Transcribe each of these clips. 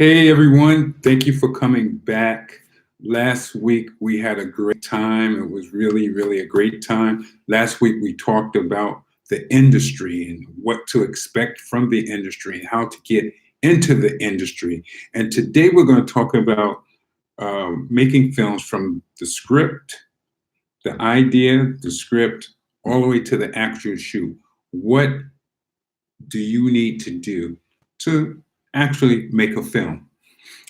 Hey everyone, thank you for coming back. Last week we had a great time. It was really a great time. Last week we talked about the industry and what to expect from the industry and how to get into the industry. And today we're going to talk about making films from the script, the idea, the script, all the way to the actual shoot. What do you need to do to actually make a film?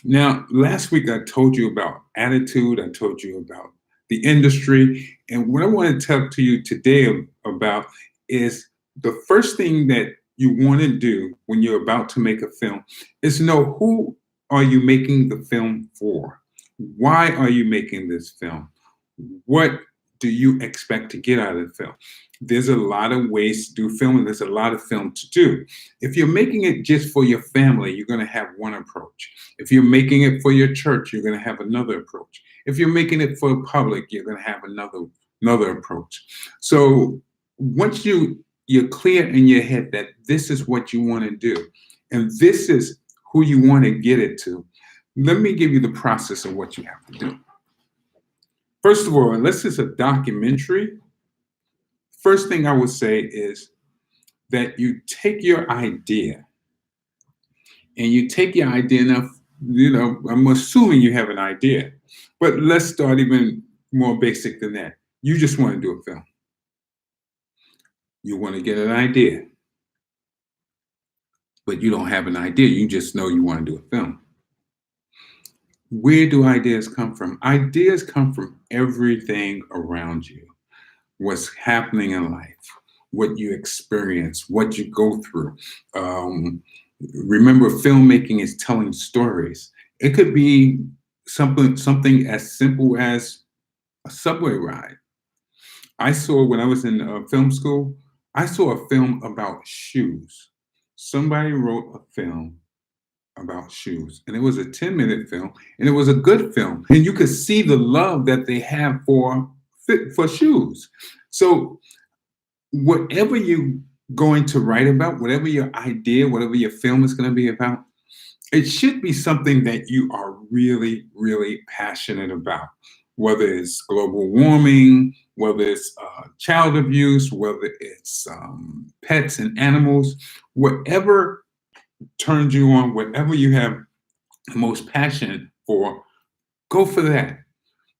Now, last week I told you about attitude, I told you about the industry, and what I want to talk to you today about is the first thing that you want to do when you're about to make a film is know who are you making the film for? Why are you making this film? What do you expect to get out of the film? There's a lot of ways to do film, and there's a lot of film to do. If you're making it just for your family, you're going to have one approach. If you're making it for your church, you're going to have another approach. If you're making it for the public, you're going to have another approach. So once you're clear in your head that this is what you want to do, and this is who you want to get it to, let me give you the process of what you have to do. First of all, unless it's a documentary, first thing I would say is that you take your idea and you take your idea enough, I'm assuming you have an idea, but let's start even more basic than that. You just want to do a film. You want to get an idea, but you don't have an idea. You just know you want to do a film. Where do ideas come from? Ideas come from everything around you. What's happening in life, what you experience, what you go through. Remember, filmmaking is telling stories. It could be something as simple as a subway ride. I saw when I was in film school, I saw a film about shoes. Somebody wrote a film about shoes, and it was a 10-minute film, and it was a good film, and you could see the love that they have for shoes. So whatever you're going to write about, whatever your idea, whatever your film is going to be about, it should be something that you are really passionate about, whether it's global warming, whether it's child abuse, whether it's pets and animals, whatever turns you on, whatever you have the most passion for, go for that.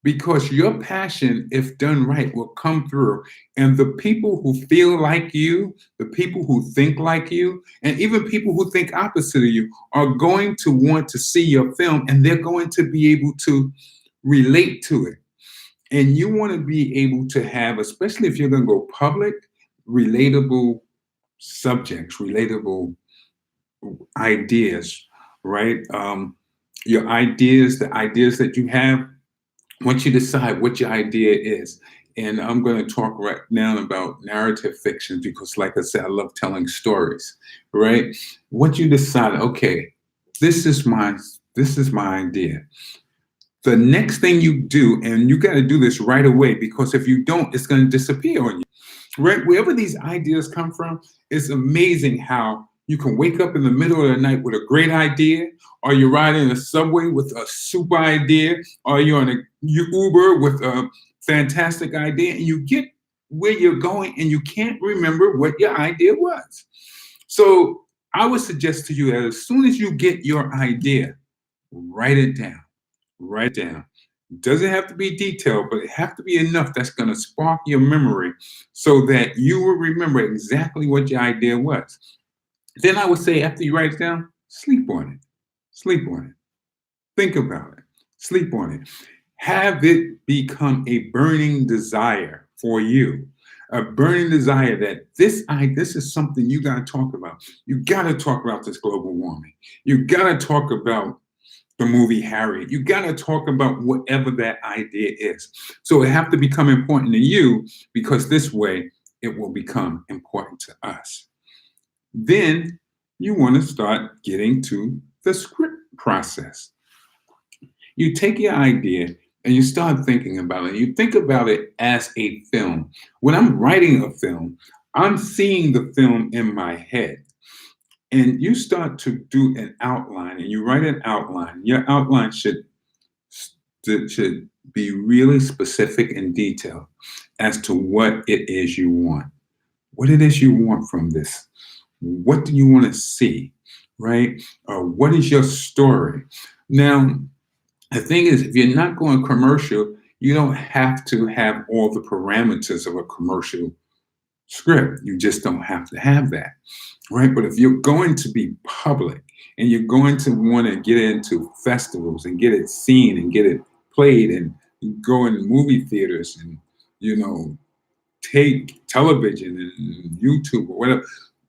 Because your passion, if done right, will come through. And the people who feel like you, the people who think like you, and even people who think opposite of you are going to want to see your film, and they're going to be able to relate to it. And you want to be able to have, especially if you're going to go public, relatable subjects, relatable ideas, right? Your ideas, the ideas that you have, once you decide what your idea is, and I'm going to talk right now about narrative fiction because, like I said, I love telling stories, right? Once you decide, okay, this is my idea. The next thing you do, and you got to do this right away because if you don't, it's going to disappear on you, right? Wherever these ideas come from, it's amazing how you can wake up in the middle of the night with a great idea, or you're riding a subway with a super idea, or you're on a Uber with a fantastic idea, and you get where you're going and you can't remember what your idea was. So I would suggest to you that as soon as you get your idea, write it down. Write it down. Doesn't have to be detailed, but it have to be enough that's going to spark your memory so that you will remember exactly what your idea was. Then I would say after you write it down, sleep on it. Sleep on it. Think about it. Sleep on it. Have it become a burning desire for you. A burning desire that this is something you got to talk about. You got to talk about this global warming. You got to talk about the movie Harriet. You got to talk about whatever that idea is. So it have to become important to you because this way it will become important to us. Then you want to start getting to the script process. You take your idea and you start thinking about it. You think about it as a film. When I'm writing a film, I'm seeing the film in my head. and you start to do an outline and you write an outline. Your outline should be really specific and detailed as to what it is you want, what it is you want from this. What do you want to see, right? What is your story? Now, the thing is, if you're not going commercial, you don't have to have all the parameters of a commercial script. You just don't have to have that, right? But if you're going to be public and you're going to want to get into festivals and get it seen and get it played and go in movie theaters and, you know, take television and YouTube or whatever,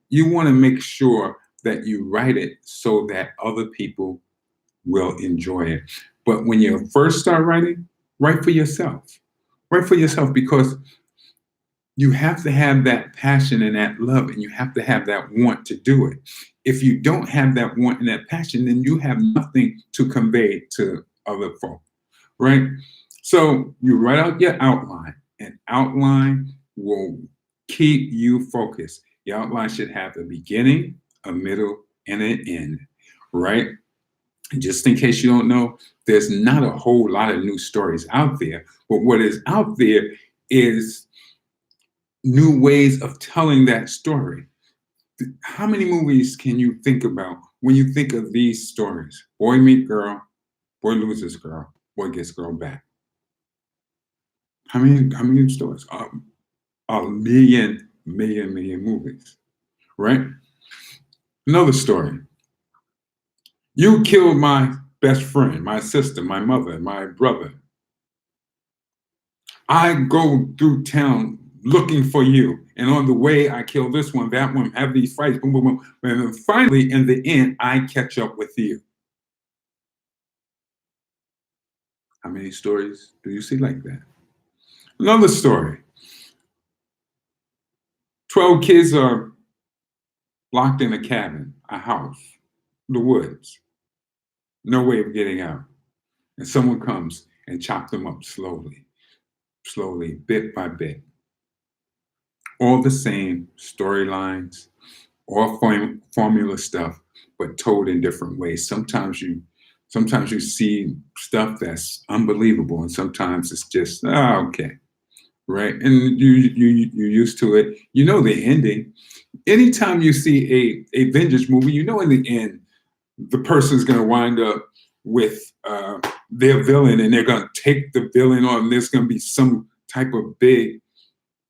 you want to make sure that you write it so that other people will enjoy it. But when you first start writing, write for yourself. Write for yourself because you have to have that passion and that love, and you have to have that want to do it. If you don't have that want and that passion, then you have nothing to convey to other folk, right? So you write out your outline. An outline will keep you focused. Your outline should have a beginning, a middle, and an end, right? And just in case you don't know, there's not a whole lot of new stories out there, but what is out there is new ways of telling that story. How many movies can you think about when you think of these stories? Boy meet girl, boy loses girl, boy gets girl back. How many stories? A million movies, right? Another story. You killed my best friend, my sister, my mother, my brother. I go through town looking for you. And on the way, I kill this one, that one, have these fights, boom, boom, boom. And then finally, in the end, I catch up with you. How many stories do you see like that? Another story. 12 kids are locked in a cabin, a house, the woods, no way of getting out. And someone comes and chops them up slowly, slowly, bit by bit. All the same storylines, all formula stuff, but told in different ways. Sometimes you see stuff that's unbelievable, and sometimes it's just okay, right? And you're used to it. You know the ending. Anytime you see a vintage movie, you know in the end the person's going to wind up with their villain, and they're going to take the villain on. And there's going to be some type of big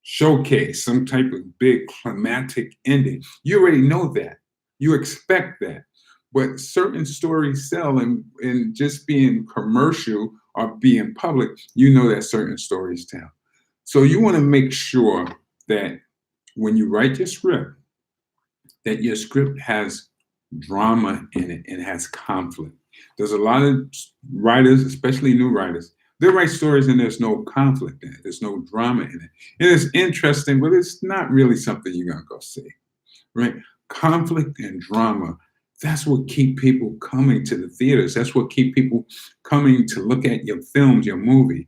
showcase, some type of big climatic ending. You already know that. You expect that. But certain stories sell, and just being commercial or being public, you know that certain stories tell. So you want to make sure that when you write your script, that your script has drama in it and has conflict. There's a lot of writers, especially new writers, they write stories and there's no conflict in it. There's no drama in it. And it's interesting, but it's not really something you're gonna go see, right? Conflict and drama, that's what keep people coming to the theaters. That's what keep people coming to look at your films, your movie.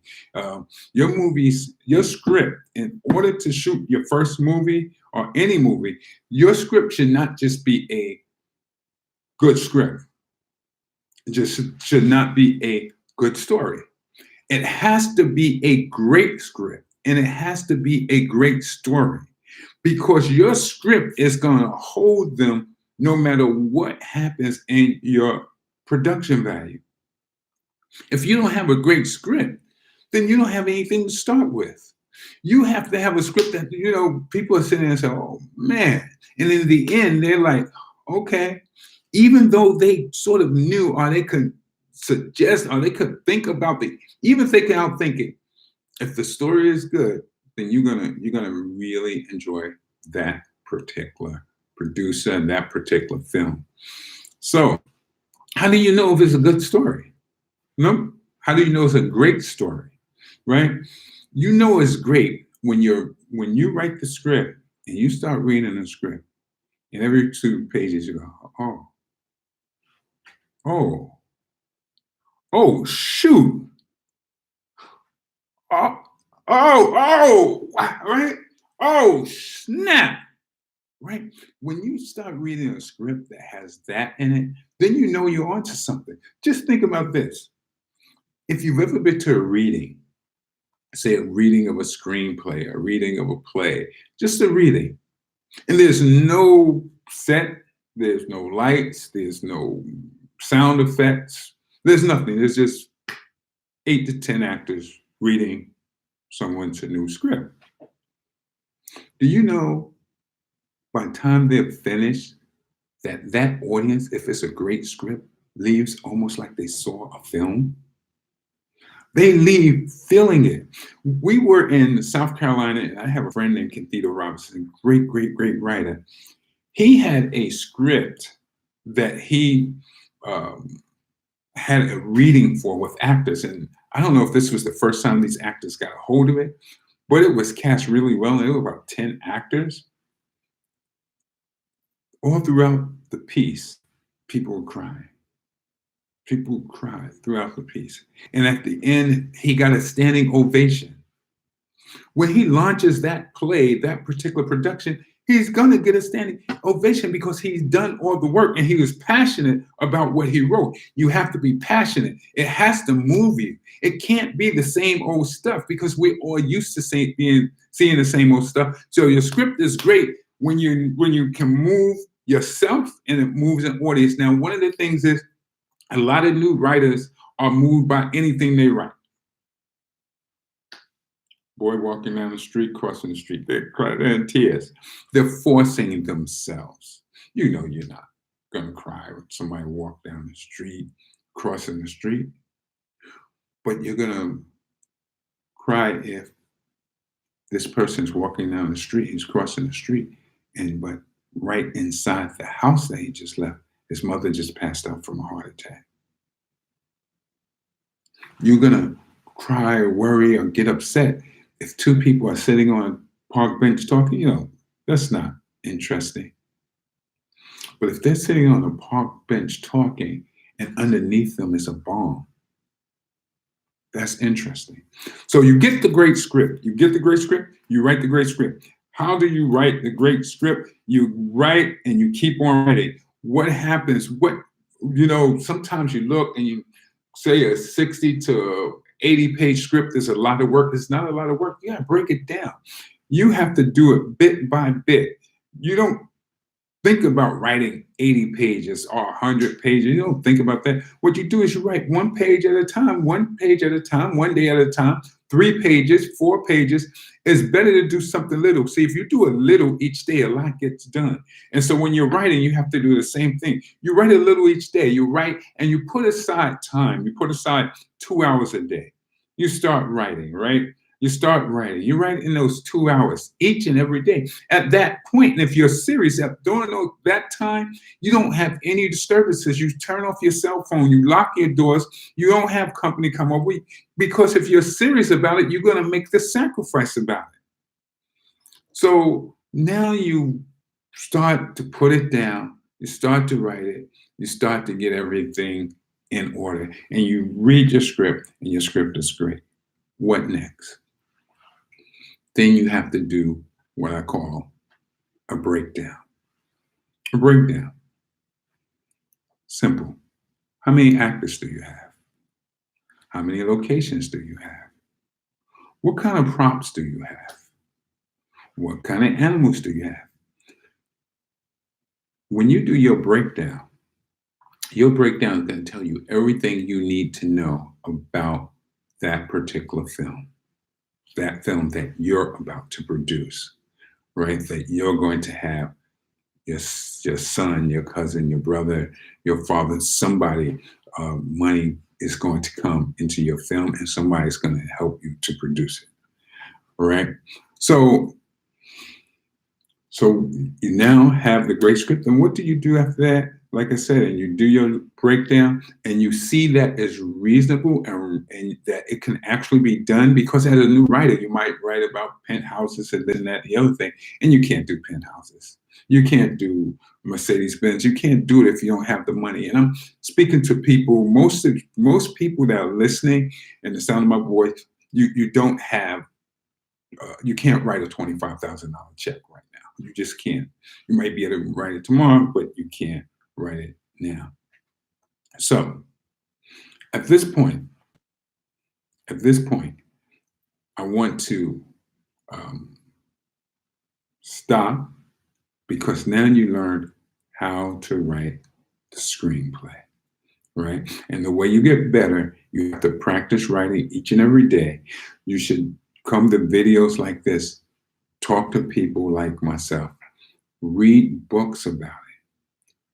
Your movies, your script, in order to shoot your first movie or any movie, your script should not just be a good script. It just should not be a good story. It has to be a great script and it has to be a great story because your script is going to hold them no matter what happens in your production value. If you don't have a great script, then you don't have anything to start with. You have to have a script that, people are sitting there and say, oh man. And in the end, they're like, okay, even though they sort of knew or they could suggest or they could think about even if they can outthink it, if the story is good, then you're gonna really enjoy that particular producer and that particular film. So how do you know if it's a good story? No, how do you know it's a great story? Right? You know it's great when you write the script and you start reading the script, and every 2 pages you go, oh, oh, shoot. Oh, right? Oh, snap. right? When you start reading a script that has that in it, then you know you're onto something. Just think about this. If you've ever been to a reading, say a reading of a screenplay, a reading of a play, just a reading, and there's no set, there's no lights, there's no sound effects, there's nothing. There's just 8 to 10 actors reading someone's new script. Do you know by the time they're finished, that audience, if it's a great script, leaves almost like they saw a film? They leave feeling it. We were in South Carolina, and I have a friend named Kenthito Robinson, great, great, great writer. He had a script that he um, had a reading for with actors. And I don't know if this was the first time these actors got a hold of it, but it was cast really well. And it was about 10 actors. All throughout the piece, people were crying. People cried throughout the piece. And at the end, he got a standing ovation. When he launches that play, that particular production, he's going to get a standing ovation because he's done all the work and he was passionate about what he wrote. You have to be passionate. It has to move you. It can't be the same old stuff because we're all used to seeing the same old stuff. So your script is great when you can move yourself and it moves an audience. Now, one of the things is a lot of new writers are moved by anything they write. Boy walking down the street, crossing the street, they're in tears. They're forcing themselves. You know you're not going to cry when somebody walk down the street, crossing the street, but you're going to cry if this person's walking down the street, he's crossing the street, but right inside the house that he just left, his mother just passed out from a heart attack. You're going to cry or worry or get upset if two people are sitting on a park bench talking. That's not interesting. But if they're sitting on a park bench talking and underneath them is a bomb, that's interesting. So you get the great script. You write the great script. How do you write the great script? You write and you keep on writing. What happens? Sometimes you look and you say a 60 to 80-page script is a lot of work. It's not a lot of work. You gotta break it down. You have to do it bit by bit. You don't think about writing 80 pages or 100 pages. You don't think about that. What you do is you write 1 page at a time, 1 page at a time, 1 day at a time, 3 pages, 4 pages. It's better to do something little. See, if you do a little each day, a lot gets done. And so when you're writing, you have to do the same thing. You write a little each day. You write and you put aside time. You put aside 2 hours a day. You start writing, right? You start writing. You write in those 2 hours each and every day. At that point, and if you're serious, during that time, you don't have any disturbances. You turn off your cell phone. You lock your doors. You don't have company come over. Because if you're serious about it, you're going to make the sacrifice about it. So now you start to put it down. You start to write it. You start to get everything in order. And you read your script, and your script is great. What next? Then you have to do what I call a breakdown. A breakdown. Simple. How many actors do you have? How many locations do you have? What kind of props do you have? What kind of animals do you have? When you do your breakdown is going to tell you everything you need to know about that particular film. That film that you're about to produce, right? That you're going to have your son, your cousin, your brother, your father, somebody, money is going to come into your film and somebody's going to help you to produce it, right? So you now have the great script. And what do you do after that? Like I said, and you do your breakdown and you see that is reasonable and that it can actually be done, because as a new writer, you might write about penthouses and then that, the other thing, and you can't do penthouses. You can't do Mercedes-Benz. You can't do it if you don't have the money. And I'm speaking to people, most people that are listening and the sound of my voice, you don't have, you can't write a $25,000 check right now. You just can't. You might be able to write it tomorrow, but you can't write it now. So at this point, I want to um, stop, because now you learned how to write the screenplay, right? And the way you get better, you have to practice writing each and every day. You should come to videos like this, talk to people like myself, read books about it,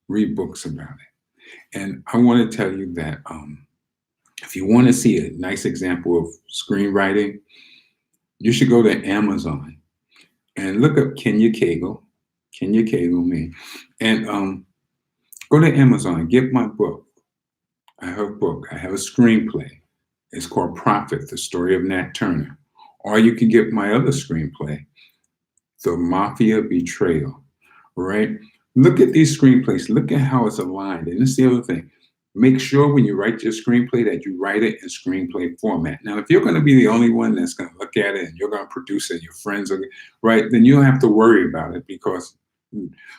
read books about it. And I want to tell you that if you want to see a nice example of screenwriting, you should go to Amazon and look up Kenya Cagle, me, and go to Amazon, get my book. I have a book. I have a screenplay. It's called Prophet, the story of Nat Turner. Or you can get my other screenplay, The Mafia Betrayal, right? Look at these screenplays. Look at how it's aligned. And this is the other thing. Make sure when you write your screenplay that you write it in screenplay format. Now, if you're going to be the only one that's going to look at it and you're going to produce it, your friends are, right, then you don't have to worry about it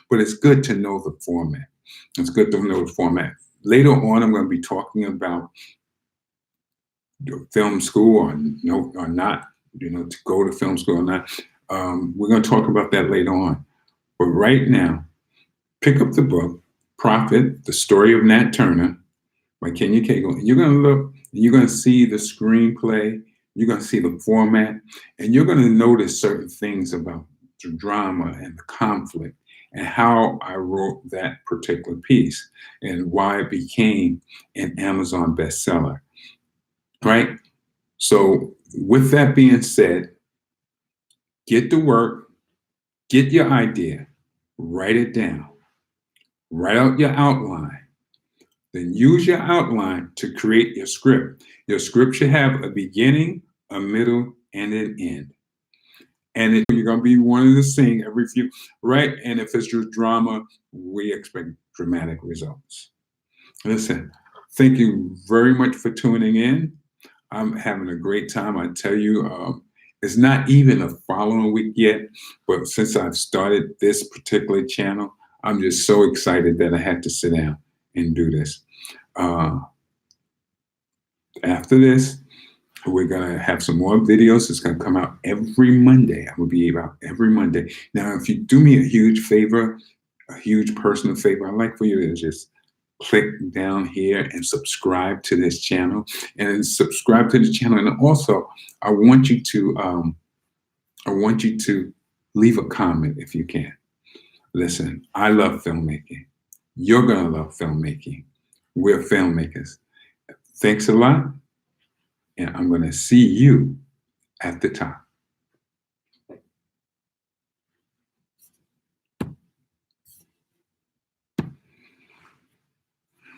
but it's good to know the format. It's good to know the format. Later on, I'm going to be talking about film school or not, to go to film school or not. We're going to talk about that later on. But right now, pick up the book, Prophet, the story of Nat Turner by Kenya Cagle. And you're going to look, and you're going to see the screenplay, you're going to see the format, and you're going to notice certain things about the drama and the conflict and how I wrote that particular piece and why it became an Amazon bestseller, right? So with that being said, get to work, get your idea, write it down, write out your outline, then use your outline to create your script. Your script should have a beginning, a middle, and an end. And you're going to be wanting to sing every few, right? And if it's your drama, we expect dramatic results. Listen, thank you very much for tuning in. I'm having a great time. I tell you, it's not even a following week yet, but since I've started this particular channel, I'm just so excited that I had to sit down and do this. After this, we're going to have some more videos. It's going to come out every Monday. I will be out every Monday. Now, if you do me a huge favor, a huge personal favor, I'd like for you to just click down here and subscribe to this channel. And subscribe to the channel. And also, I want you to leave a comment if you can. Listen, I love filmmaking. You're going to love filmmaking. We're filmmakers. Thanks a lot. And I'm going to see you at the top.